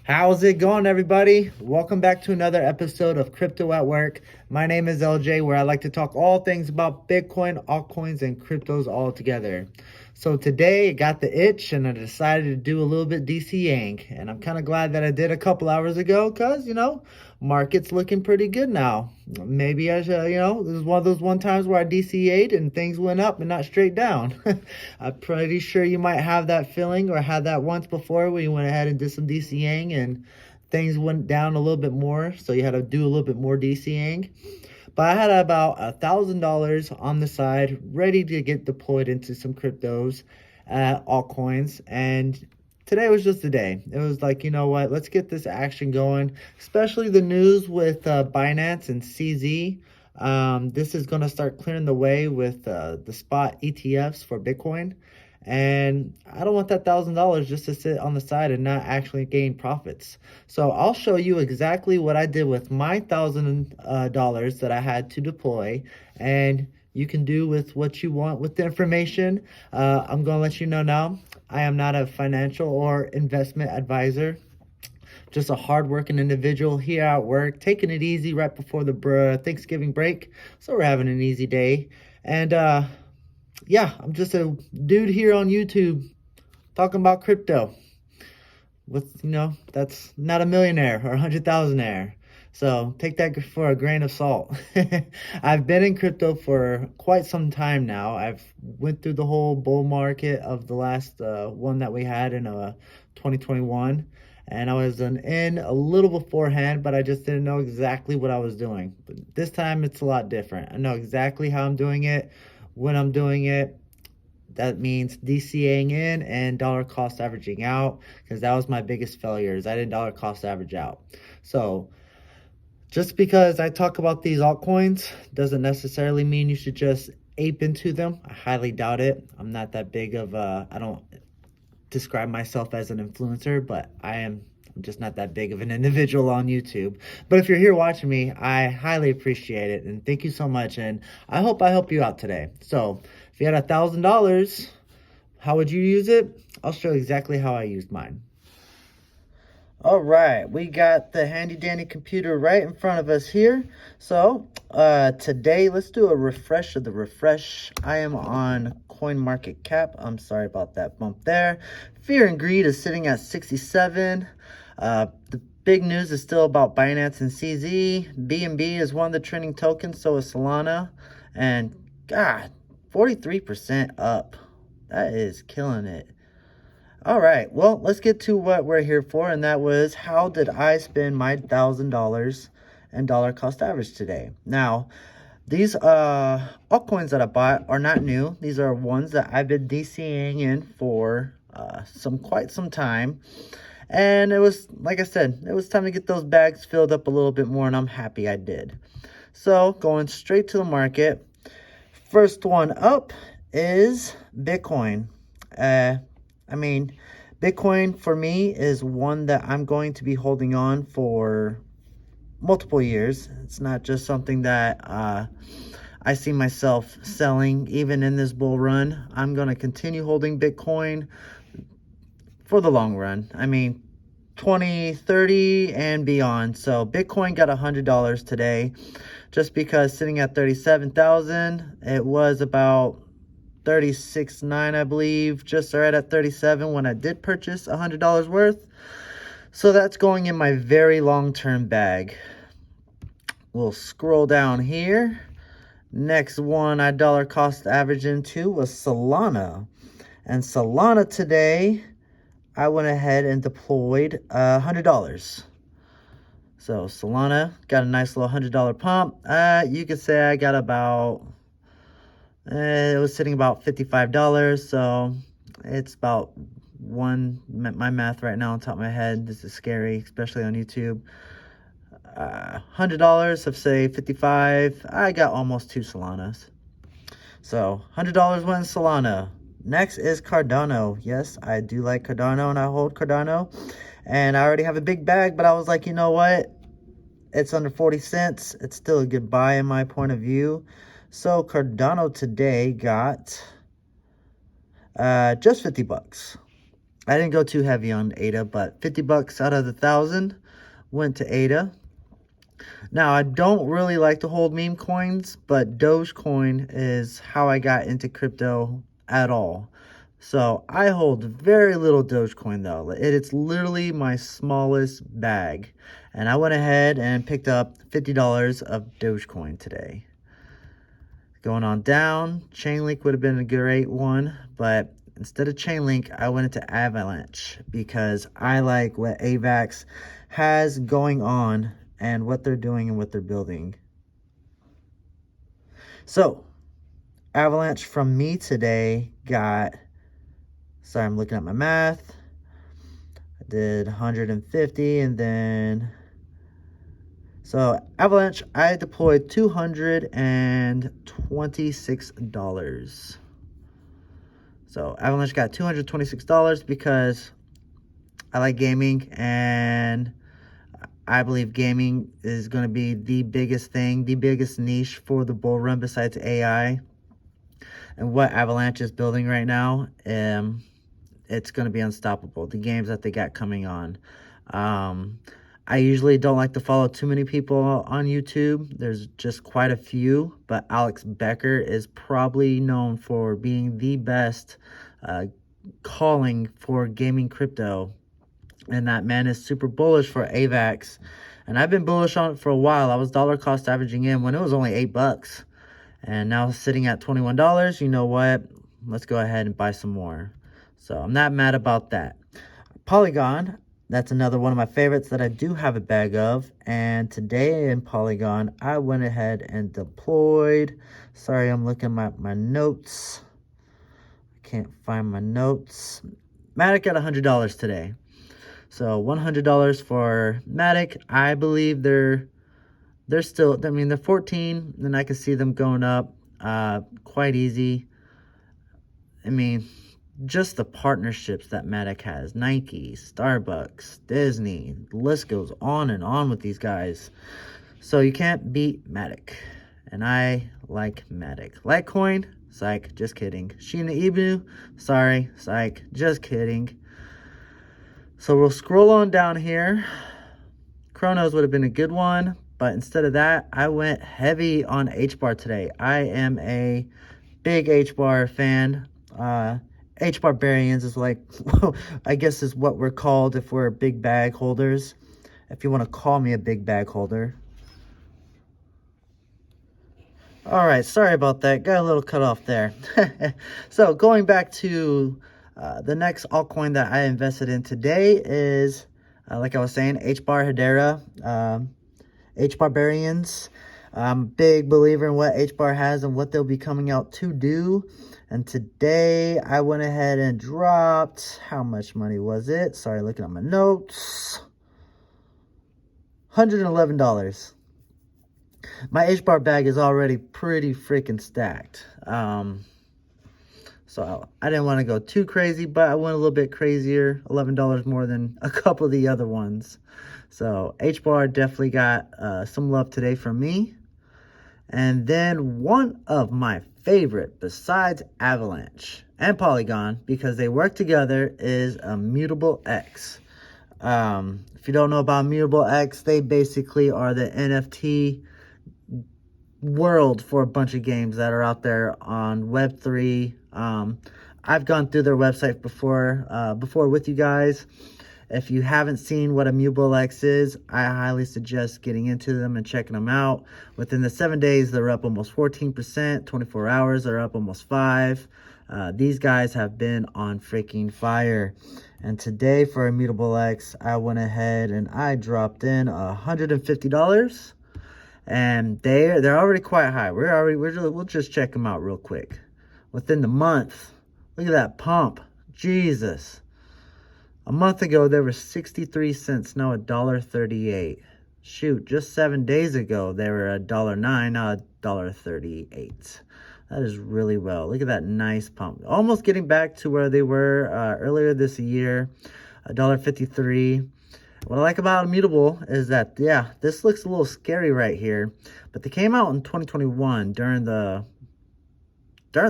How's it going, everybody? Welcome back to another episode of Crypto at Work. My name is LJ, where I like to talk all things about Bitcoin, altcoins, and cryptos all together. So today I got the itch and I decided to do a little bit DCAing. And I'm kind of glad that I did a couple hours ago because, market's looking pretty good now. Maybe I should, this is one of those times where I DCA'd and things went up and not straight down. I'm pretty sure you might have that feeling or had that once before where you went ahead and did some DCAing and things went down a little bit more. So you had to do a little bit more DCAing. But I had about $1,000 on the side ready to get deployed into some cryptos, altcoins. And today was just the day. It was like, you know what, let's get this action going, especially the news with Binance and CZ. This is going to start clearing the way with the spot ETFs for Bitcoin. And I don't want that $1,000 just to sit on the side and not actually gain profits. So I'll show you exactly what I did with my $1,000 that I had to deploy, and you can do with what you want with the information. I'm going to let you know now, I am not a financial or investment advisor, just a hardworking individual here at work, taking it easy right before the Thanksgiving break. So we're having an easy day. And yeah, I'm just a dude here on YouTube talking about crypto. That's not a millionaire or 100,000aire. So take that for a grain of salt. I've been in crypto for quite some time now. I've went through the whole bull market of the last one that we had in 2021. And I was in a little beforehand, but I just didn't know exactly what I was doing. But this time it's a lot different. I know exactly how I'm doing it, when I'm doing it. That means DCAing in and dollar cost averaging out, because that was my biggest failures. I didn't dollar cost average out. So just because I talk about these altcoins doesn't necessarily mean you should just ape into them. I highly doubt it. I'm not that big of I don't describe myself as an influencer, but I'm just not that big of an individual on YouTube. But if you're here watching me, I highly appreciate it, and thank you so much, and I hope I help you out today. So if you had $1,000, how would you use it? I'll show you exactly how I used mine. All right, we got the handy dandy computer right in front of us here. So today, let's do a refresh of the refresh. I am on CoinMarketCap. I'm sorry about that bump there. Fear and Greed is sitting at 67. The big news is still about Binance and CZ. BNB is one of the trending tokens, so is Solana. And God, 43% up. That is killing it. All right, well, let's get to what we're here for, and that was how did I spend my $1,000 and dollar cost average today. Now, these altcoins that I bought are not new. These are ones that I've been DCing in for quite some time. And it was, like I said, it was time to get those bags filled up a little bit more, and I'm happy I did. So going straight to the market, first one up is Bitcoin. Bitcoin for me is one that I'm going to be holding on for multiple years. It's not just something that I see myself selling even in this bull run. I'm going to continue holding Bitcoin for the long run. 20, 30 and beyond. So Bitcoin got $100 today, just because sitting at 37,000, it was about 36.9, I believe, just right at 37 when I did purchase $100 worth. So that's going in my very long-term bag. We'll scroll down here. Next one I dollar cost average into was Solana. And Solana today, I went ahead and deployed $100. So Solana got a nice little $100 pump. You could say I got about, it was sitting about $55. So it's about my math right now on top of my head, this is scary, especially on YouTube. $100 of say 55, I got almost 2 Solanas. So $100 went in Solana. Next is Cardano. Yes, I do like Cardano and I hold Cardano. And I already have a big bag, but I was like, you know what? It's under 40 cents. It's still a good buy in my point of view. So Cardano today got just $50. I didn't go too heavy on ADA, but 50 bucks out of the 1,000 went to ADA. Now, I don't really like to hold meme coins, but Dogecoin is how I got into crypto at all. So I hold very little Dogecoin though. It's literally my smallest bag. And I went ahead and picked up $50 of Dogecoin today. Going on down, Chainlink would have been a great one, but instead of Chainlink, I went into Avalanche because I like what AVAX has going on and what they're doing and what they're building. So, Avalanche from me today got, sorry, I'm looking at my math. I did 150 and then, so Avalanche, I deployed $226. So Avalanche got $226 because I like gaming and I believe gaming is going to be the biggest thing, the biggest niche for the bull run besides AI. And what Avalanche is building right now, it's going to be unstoppable. The games that they got coming on. I usually don't like to follow too many people on YouTube. There's just quite a few, but Alex Becker is probably known for being the best calling for gaming crypto. And that man is super bullish for AVAX. And I've been bullish on it for a while. I was dollar cost averaging in when it was only $8. And now sitting at $21. You know what? Let's go ahead and buy some more. So I'm not mad about that. Polygon, that's another one of my favorites that I do have a bag of. And today in Polygon, I went ahead and deployed. Sorry, I'm looking at my notes. I can't find my notes. Matic at $100 today. So $100 for Matic. I believe they're still, I mean, they're 14, and I can see them going up quite easy. I mean, just the partnerships that Matic has. Nike, Starbucks, Disney, the list goes on and on with these guys. So you can't beat Matic. And I like Matic. Litecoin, psych, just kidding. Shiba Inu, sorry, psych, just kidding. So we'll scroll on down here. Chronos would have been a good one, but instead of that, I went heavy on H-bar today. I am a big H-bar fan. H-barbarians is like, I guess is what we're called if we're big bag holders. If you want to call me a big bag holder. All right, sorry about that. Got a little cut off there. So going back to the next altcoin that I invested in today is, like I was saying, H-bar Hedera, H-barbarians. I'm a big believer in what H-bar has and what they'll be coming out to do. And today I went ahead and dropped, how much money was it? Sorry, looking at my notes. $111. My H-bar bag is already pretty freaking stacked. So I didn't want to go too crazy, but I went a little bit crazier. $11 more than a couple of the other ones. So H-bar definitely got some love today from me. And then one of my favorite, besides Avalanche and Polygon, because they work together, is Immutable X. If you don't know about Immutable X, they basically are the NFT world for a bunch of games that are out there on Web3. I've gone through their website before with you guys. If you haven't seen what Immutable X is, I highly suggest getting into them and checking them out. Within the 7 days, they're up almost 14%. 24 hours, they're up almost 5%. These guys have been on freaking fire. And today for Immutable X, I went ahead and I dropped in $150. And they're already quite high. We'll just check them out real quick. Within the month, look at that pump. Jesus. A month ago, they were 63 cents, now $1.38. Shoot, just 7 days ago, they were $1.09, now $1.38. That is really well. Look at that nice pump. Almost getting back to where they were earlier this year, $1.53. What I like about Immutable is that, yeah, this looks a little scary right here, but they came out in 2021 during the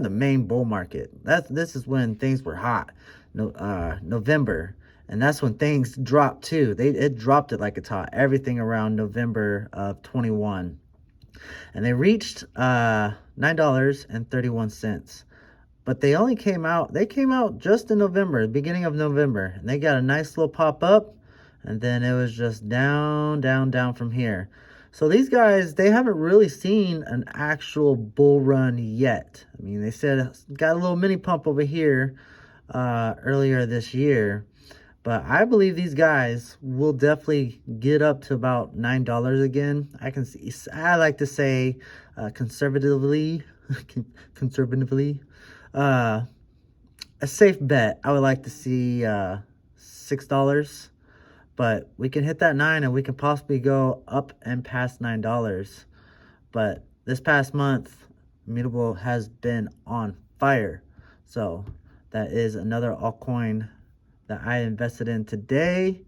main bull market. This is when things were hot. November, and that's when things dropped too. It dropped it like it's hot. Everything around November of 21, and they reached $9.31. But they only came out. They came out just in November, beginning of November, and they got a nice little pop up, and then it was just down, down, down from here. So these guys, they haven't really seen an actual bull run yet. I mean, they said got a little mini pump over here earlier this year, but I believe these guys will definitely get up to about $9 again. I like to say conservatively, conservatively, a safe bet. I would like to see $6. But we can hit that 9 and we can possibly go up and past $9. But this past month, Immutable has been on fire. So that is another altcoin that I invested in today.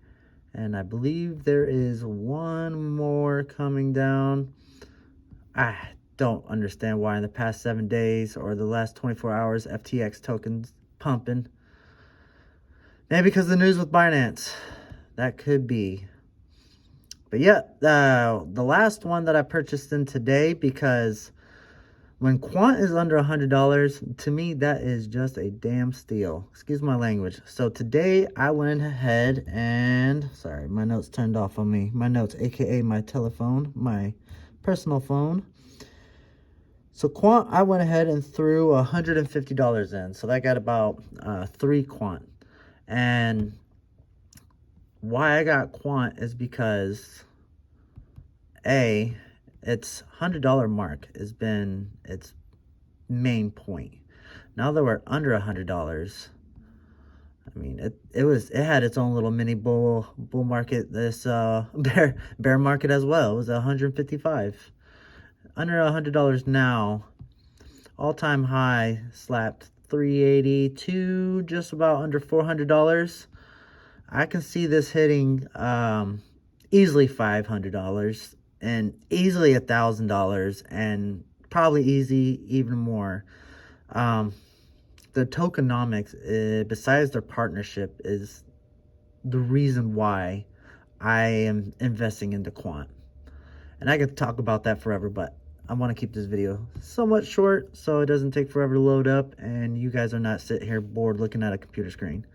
And I believe there is one more coming down. I don't understand why in the past 7 days or the last 24 hours, FTX tokens pumping. Maybe because of the news with Binance. That could be. But yeah, the last one that I purchased in today, because when quant is under $100, to me, that is just a damn steal. Excuse my language. So today I went ahead and, sorry, my notes turned off on me. My notes, aka my telephone, my personal phone. So quant, I went ahead and threw $150 in. So that got about 3 quant. And why I got quant is because its $100 mark has been its main point. Now that we're under $100, I mean it had its own little mini bull market, this bear market as well. It was 155. Under $100 now. All-time high slapped 382, just about under $400. I can see this hitting easily $500 and easily $1,000 and probably even more. The tokenomics, besides their partnership, is the reason why I am investing into quant. And I could talk about that forever, but I want to keep this video somewhat short so it doesn't take forever to load up and you guys are not sitting here bored looking at a computer screen.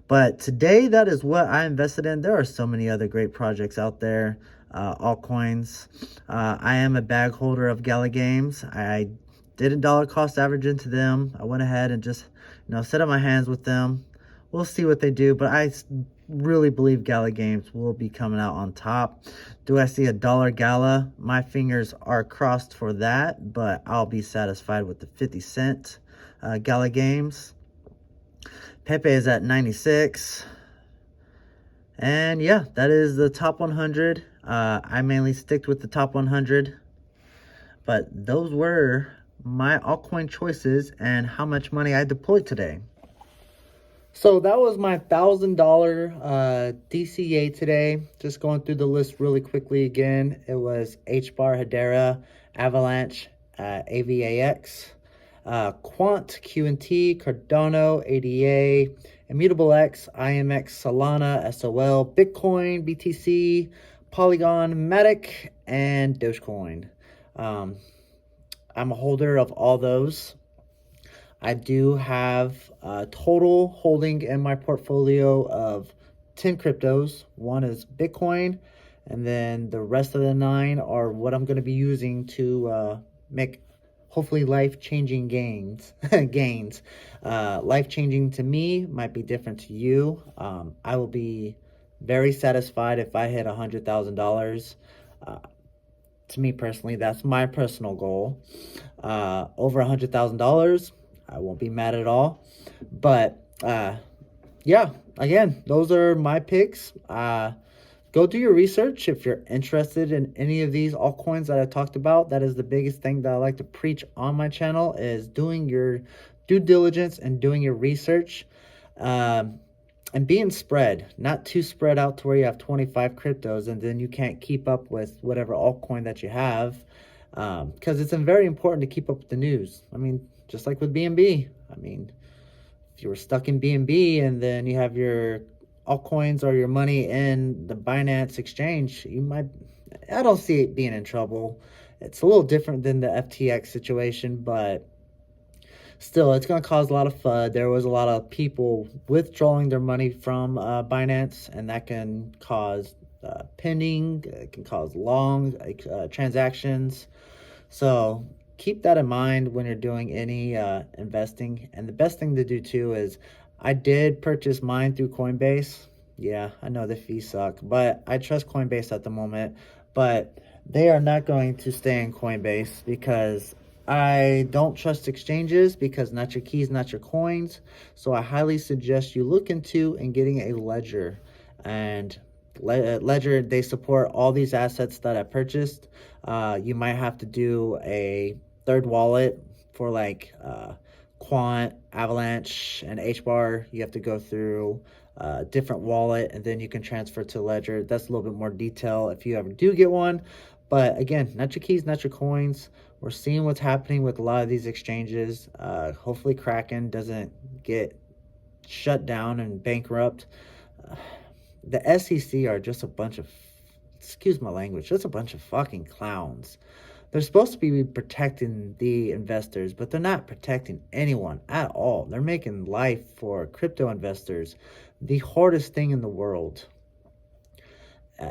But today, that is what I invested in. There are so many other great projects out there, altcoins. I am a bag holder of Gala Games. I didn't dollar cost average into them. I went ahead and just, set up my hands with them. We'll see what they do, but I really believe Gala Games will be coming out on top. Do I see $1 Gala? My fingers are crossed for that, but I'll be satisfied with the 50-cent Gala Games. Pepe is at 96. And yeah, that is the top 100. I mainly sticked with the top 100. But those were my altcoin choices and how much money I deployed today. So that was my $1,000 DCA today. Just going through the list really quickly again. It was HBAR, Hedera, Avalanche, AVAX. Quant, QNT, Cardano, ADA, Immutable X, IMX, Solana, SOL, Bitcoin, BTC, Polygon, Matic, and Dogecoin. I'm a holder of all those. I do have a total holding in my portfolio of 10 cryptos. One is Bitcoin, and then the rest of the 9 are what I'm going to be using to make hopefully life-changing gains. Life-changing to me might be different to you. I will be very satisfied if I hit $100,000. To me personally, that's my personal goal. Over $100,000, I won't be mad at all. But yeah, again, those are my picks. Go do your research if you're interested in any of these altcoins that I talked about. That is the biggest thing that I like to preach on my channel, is doing your due diligence and doing your research, and being spread, not too spread out to where you have 25 cryptos and then you can't keep up with whatever altcoin that you have, because it's very important to keep up with the news. I mean, just like with BNB. I mean, if you were stuck in BNB and then you have your altcoins or your money in the Binance exchange, I don't see it being in trouble. It's a little different than the FTX situation, but still, it's going to cause a lot of FUD. There was a lot of people withdrawing their money from Binance, and that can cause pending, it can cause long transactions. So keep that in mind when you're doing any investing. And the best thing to do too is I did purchase mine through Coinbase. Yeah, I know the fees suck, but I trust Coinbase at the moment. But they are not going to stay in Coinbase because I don't trust exchanges, because not your keys, not your coins. So I highly suggest you look into and getting a ledger. And Ledger, they support all these assets that I purchased. You might have to do a third wallet for like Quant, Avalanche, and HBAR. You have to go through a different wallet, and then you can transfer to Ledger. That's a little bit more detail if you ever do get one. But again, not your keys, not your coins. We're seeing what's happening with a lot of these exchanges. Hopefully Kraken doesn't get shut down and bankrupt. The SEC are just a bunch of, excuse my language, just a bunch of fucking clowns. They're supposed to be protecting the investors, but they're not protecting anyone at all. They're making life for crypto investors the hardest thing in the world.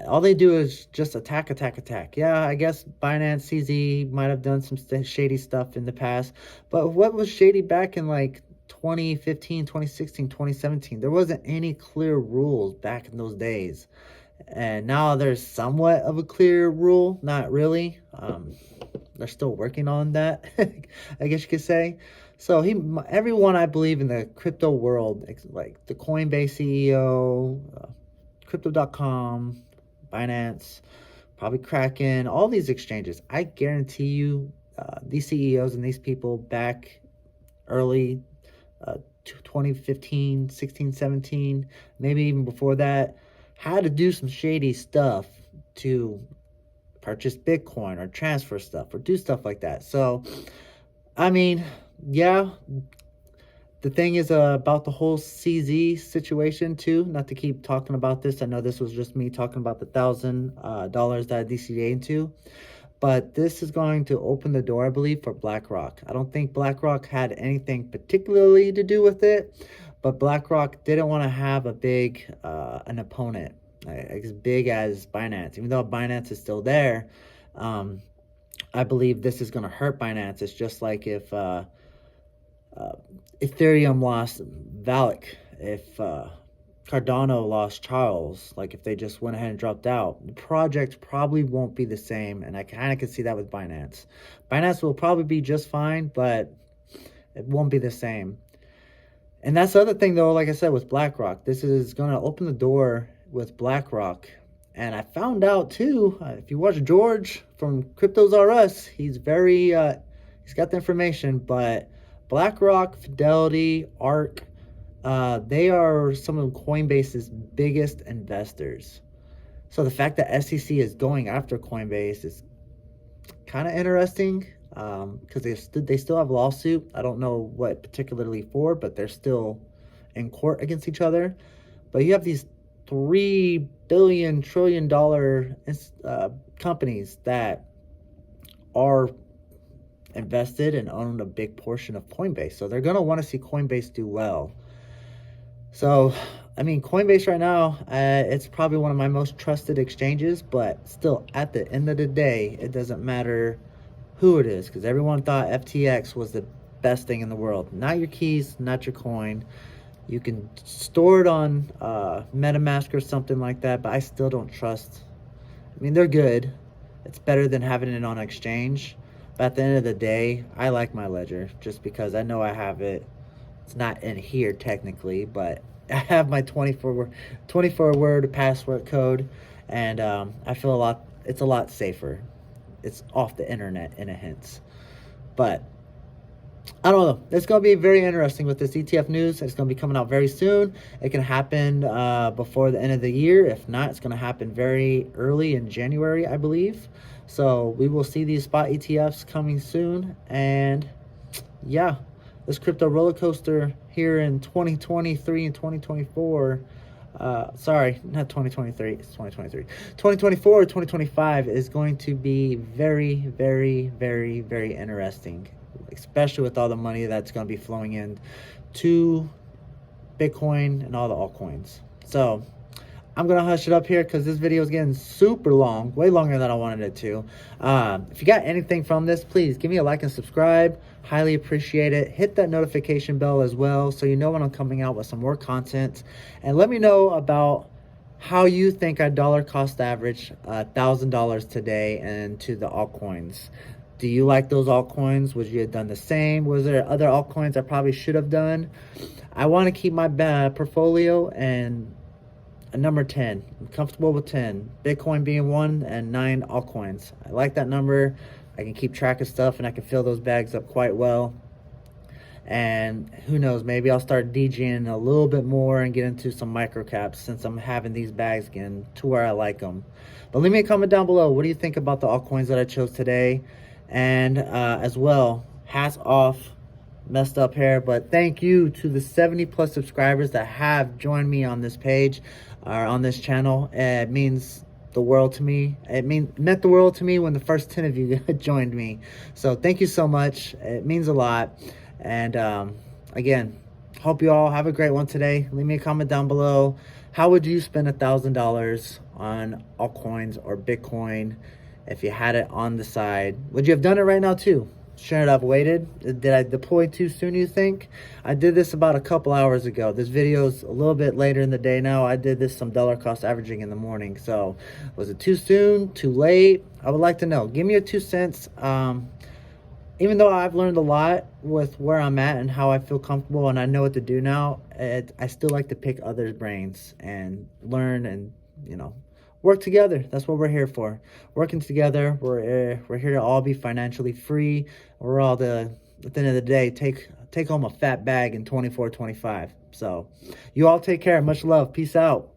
All they do is just attack, attack, attack. Yeah, I guess Binance CZ might have done some shady stuff in the past, but what was shady back in like 2015, 2016, 2017? There wasn't any clear rules back in those days. And now there's somewhat of a clear rule. Not really. They're still working on that, I guess you could say. So everyone I believe in the crypto world, like the Coinbase CEO, Crypto.com, Binance, probably Kraken, all these exchanges, I guarantee you these CEOs and these people back early 2015, 16, 17, maybe even before that, had to do some shady stuff to purchase Bitcoin or transfer stuff or do stuff like that. So, I mean, yeah, the thing is about the whole CZ situation too, not to keep talking about this. I know this was just me talking about the $1,000 that I DCA into, but this is going to open the door, I believe, for BlackRock. I don't think BlackRock had anything particularly to do with it, but BlackRock didn't want to have an opponent as big as Binance. Even though Binance is still there, I believe this is going to hurt Binance. It's just like if Ethereum lost Vitalik, if Cardano lost Charles, like if they just went ahead and dropped out, the project probably won't be the same, and I kind of can see that with Binance. Binance will probably be just fine, but it won't be the same. And that's the other thing, though, like I said, with BlackRock. This is going to open the door with BlackRock. And I found out, too, if you watch George from Cryptos R Us, he's he's got the information, but BlackRock, Fidelity, ARK, they are some of Coinbase's biggest investors. So the fact that SEC is going after Coinbase is kind of interesting, because they still have a lawsuit. I don't know what particularly for, but they're still in court against each other. But you have these $3 billion trillion companies that are invested and own a big portion of Coinbase, so they're going to want to see Coinbase do well. So I mean, Coinbase right now, it's probably one of my most trusted exchanges, but still, at the end of the day, it doesn't matter who it is, because everyone thought FTX was the best thing in the world. Not your keys, not your coin. You can store it on MetaMask or something like that, but I still don't trust. I mean, they're good. It's better than having it on exchange. But at the end of the day, I like my ledger just because I know I have it. It's not in here technically, but I have my 24 word password code, and I feel it's a lot safer. It's off the internet in a hint. But I don't know. It's going to be very interesting with this ETF news. It's going to be coming out very soon. It can happen before the end of the year. If not, it's going to happen very early in January, I believe. So we will see these spot ETFs coming soon. And yeah, this crypto roller coaster here in 2023 and 2024. Sorry, not 2023, it's 2023. 2024, 2025 is going to be very, very, very, very interesting, especially with all the money that's going to be flowing in to Bitcoin and all the altcoins. So I'm gonna hush it up here because this video is getting super long, way longer than I wanted it to. If you got anything from this, please give me a like and subscribe. Highly appreciate it. Hit that notification bell as well so you know when I'm coming out with some more content. And let me know about how you think I dollar cost average $1,000 today and to the altcoins. Do you like those altcoins? Would you have done the same? Was there other altcoins I probably should have done? I want to keep my portfolio and a number 10. I'm comfortable with 10. Bitcoin being 1 and 9 altcoins. I like that number. I can keep track of stuff and I can fill those bags up quite well. And who knows, maybe I'll start DJing a little bit more and get into some micro caps since I'm having these bags again to where I like them. But leave me a comment down below. What do you think about the altcoins that I chose today? And as well, hats off, messed up hair, but thank you to the 70 plus subscribers that have joined me on this page or on this channel. It means the world to me. It meant the world to me when the first 10 of you joined me. So thank you so much. It means a lot. And again, hope you all have a great one today. Leave me a comment down below. How would you spend $1,000 on altcoins or Bitcoin if you had it on the side? Would you have done it right now too? Shouldn't have waited? Did I deploy too soon, you think? I did this about a couple hours ago. This video's a little bit later in the day now. I did this some dollar cost averaging in the morning. So was it too soon, too late? I would like to know. Give me your 2 cents. Even though I've learned a lot with where I'm at and how I feel comfortable and I know what to do now, I still like to pick others' brains and learn and, you know, work together. That's what we're here for. Working together. We're here to all be financially free. We're all at the end of the day, take home a fat bag in 24, 25. So you all take care. Much love. Peace out.